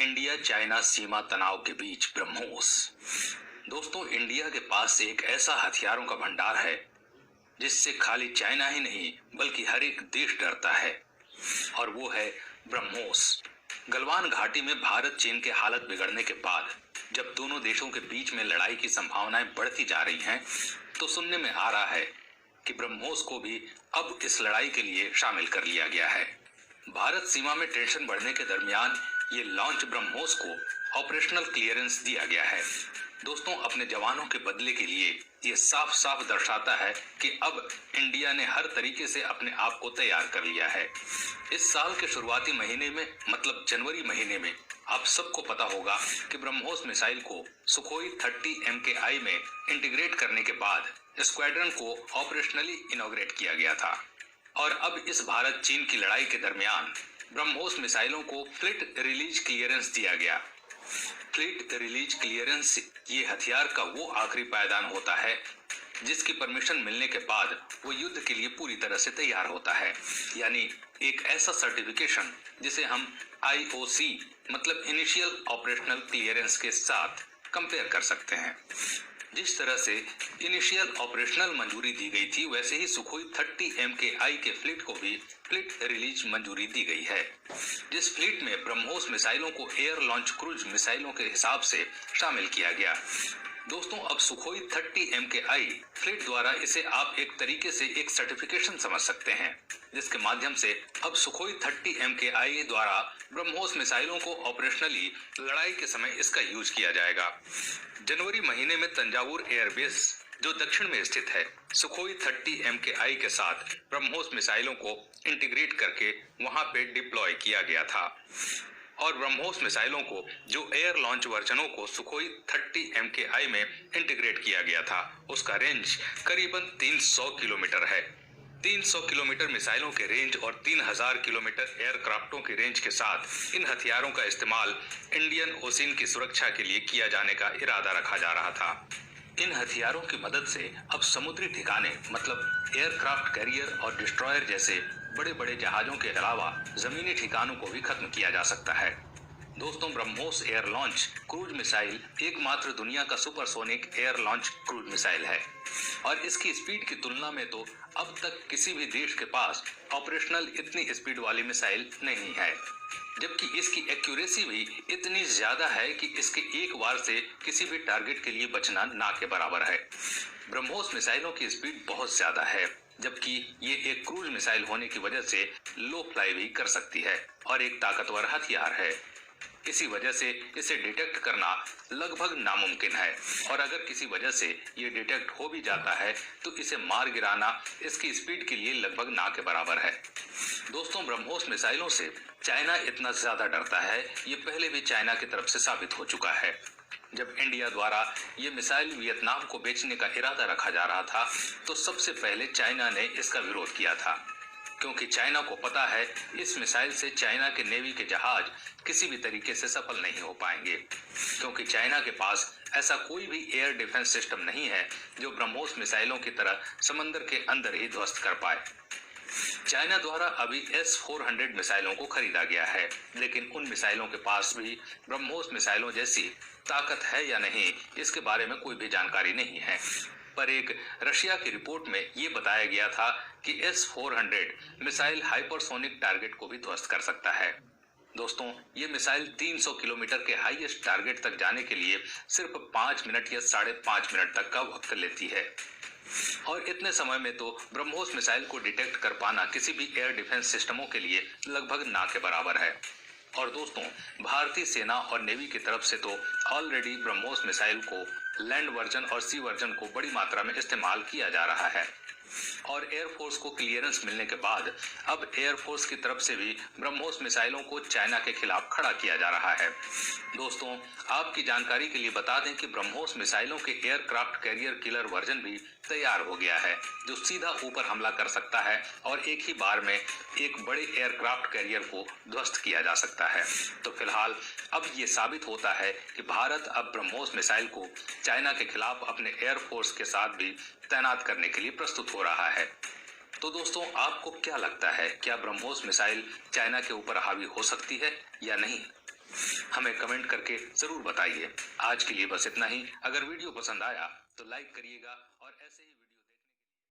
India China सीमा तनाव के बीच ब्रह्मोस। दोस्तों, इंडिया के पास एक ऐसा हथियारों का भंडार है जिससे खाली चाइना ही नहीं बल्कि हर एक देश डरता है, और वो है ब्रह्मोस। गलवान घाटी में भारत चीन के हालत बिगड़ने के बाद जब दोनों देशों के बीच में लड़ाई की संभावनाएं बढ़ती जा रही हैं, तो सुनने में आ रहा है कि ब्रह्मोस को भी अब इस लड़ाई के लिए शामिल कर लिया गया है। भारत सीमा में टेंशन बढ़ने के दरमियान ये लॉन्च ब्रह्मोस को ऑपरेशनल क्लियरेंस दिया गया है। दोस्तों, अपने जवानों के बदले के लिए ये साफ साफ दर्शाता है कि अब इंडिया ने हर तरीके से अपने आप को तैयार कर लिया है। इस साल के शुरुआती महीने में, मतलब जनवरी महीने में, आप सबको पता होगा कि ब्रह्मोस मिसाइल को सुखोई 30 MKI में इंटीग्रेट करने के बाद स्क्वाड्रन को ऑपरेशनली इनॉग्रेट किया गया था। और अब इस भारत चीन की लड़ाई के दरमियान ब्रह्मोस मिसाइलों को फ्लीट रिलीज क्लियरेंस दिया गया। फ्लीट रिलीज क्लियरेंस ये हथियार का वो आखिरी पायदान होता है जिसकी परमिशन मिलने के बाद वो युद्ध के लिए पूरी तरह से तैयार होता है, यानी एक ऐसा सर्टिफिकेशन जिसे हम IOC मतलब इनिशियल ऑपरेशनल क्लियरेंस के साथ कंपेयर कर सकते हैं। जिस तरह से इनिशियल ऑपरेशनल मंजूरी दी गई थी, वैसे ही सुखोई 30 MKI के फ्लीट को भी फ्लीट रिलीज मंजूरी दी गई है, जिस फ्लीट में ब्रह्मोस मिसाइलों को एयर लॉन्च क्रूज मिसाइलों के हिसाब से शामिल किया गया। दोस्तों, अब सुखोई 30 MKI फ्लीट द्वारा इसे आप एक तरीके से एक सर्टिफिकेशन समझ सकते हैं, जिसके माध्यम से अब सुखोई 30 MKI द्वारा ब्रह्मोस मिसाइलों को ऑपरेशनली लड़ाई के समय इसका यूज किया जाएगा। जनवरी महीने में तंजावुर एयरबेस, जो दक्षिण में स्थित है, सुखोई 30 MKI के साथ ब्रह्मोस मिसाइलों को इंटीग्रेट करके वहां पे डिप्लॉय किया गया था। और ब्रह्मोस मिसाइलों को जो एयर लॉन्च वर्जनों को सुखोई 30 MKI में इंटीग्रेट किया गया था, उसका रेंज करीबन 300 किलोमीटर है। 300 किलोमीटर मिसाइलों के रेंज और 3000 किलोमीटर एयरक्राफ्टों की रेंज के साथ इन हथियारों का इस्तेमाल इंडियन ओशियन की सुरक्षा के लिए किया जाने का इरादा रखा जा रहा था। इन हथियारों की मदद से अब समुद्री ठिकाने मतलब एयरक्राफ्ट कैरियर और डिस्ट्रॉयर जैसे बड़े बड़े जहाजों के अलावा जमीनी ठिकानों को भी खत्म किया जा सकता है। दोस्तों, BrahMos air launch cruise missile एकमात्र दुनिया का supersonic air launch cruise missile है, और इसकी स्पीड की तुलना में तो अब तक किसी भी देश के पास ऑपरेशनल इतनी स्पीड वाली मिसाइल नहीं है, जबकि इसकी एक्यूरेसी भी इतनी ज्यादा है कि इसके एक वार से किसी भी टारगेट के लिए बचना ना के बराबर है। ब्रह्मोस मिसाइलों की स्पीड बहुत ज्यादा है, जबकि ये एक क्रूज मिसाइल होने की वजह से लो फ्लाई भी कर सकती है और एक ताकतवर हथियार है। इसी वजह से इसे डिटेक्ट करना लगभग नामुमकिन है, और अगर किसी वजह से ये डिटेक्ट हो भी जाता है तो इसे मार गिराना इसकी स्पीड के लिए लगभग ना के बराबर है। दोस्तों, ब्रह्मोस मिसाइलों से चाइना इतना ज्यादा डरता है, ये पहले भी चाइना की तरफ से साबित हो चुका है। जब इंडिया द्वारा ये मिसाइल वियतनाम को बेचने का इरादा रखा जा रहा था, तो सबसे पहले चाइना ने इसका विरोध किया था, क्योंकि चाइना को पता है इस मिसाइल से चाइना के नेवी के जहाज किसी भी तरीके से सफल नहीं हो पाएंगे, क्योंकि चाइना के पास ऐसा कोई भी एयर डिफेंस सिस्टम नहीं है जो ब्रह्मोस मिसाइलों की तरह समंदर के अंदर ही ध्वस्त कर पाए। चाइना द्वारा अभी S-400 मिसाइलों को खरीदा गया है, लेकिन उन मिसाइलों के पास भी ब्रह्मोस मिसाइलों जैसी ताकत है या नहीं, इसके बारे में कोई भी जानकारी नहीं है। पर एक रशिया की रिपोर्ट में ये बताया गया था कि S-400 मिसाइल हाइपरसोनिक टारगेट को भी ध्वस्त कर सकता है। दोस्तों, ये मिसाइल 300 किलोमीटर के हाईएस्ट टारगेट तक जाने के लिए सिर्फ 5 मिनट या 5.5 मिनट तक का वक्त लेती है, और इतने समय में तो ब्रह्मोस मिसाइल को डिटेक्ट कर पाना किसी भी एयर डिफेंस सिस्टमों के लिए लगभग ना के बराबर है। और दोस्तों, भारतीय सेना और नेवी की तरफ से तो ऑलरेडी ब्रह्मोस मिसाइल को लैंड वर्जन और सी वर्जन को बड़ी मात्रा में इस्तेमाल किया जा रहा है, और एयरफोर्स को क्लियरेंस मिलने के बाद अब एयरफोर्स की तरफ से भी ब्रह्मोस मिसाइलों को चाइना के खिलाफ खड़ा किया जा रहा है। दोस्तों, आपकी जानकारी के लिए बता दें कि ब्रह्मोस मिसाइलों के एयरक्राफ्ट कैरियर किलर वर्जन भी तैयार हो गया है, जो सीधा ऊपर हमला कर सकता है और एक ही बार में एक बड़े एयरक्राफ्ट कैरियर को ध्वस्त किया जा सकता है। तो फिलहाल अब ये साबित होता है कि भारत अब ब्रह्मोस मिसाइल को चाइना के खिलाफ अपने एयरफोर्स के साथ भी तैनात करने के लिए प्रस्तुत हो रहा है। तो दोस्तों, आपको क्या लगता है, क्या ब्रह्मोस मिसाइल चाइना के ऊपर हावी हो सकती है या नहीं? हमें कमेंट करके जरूर बताइए। आज के लिए बस इतना ही। अगर वीडियो पसंद आया तो लाइक करिएगा और ऐसे ही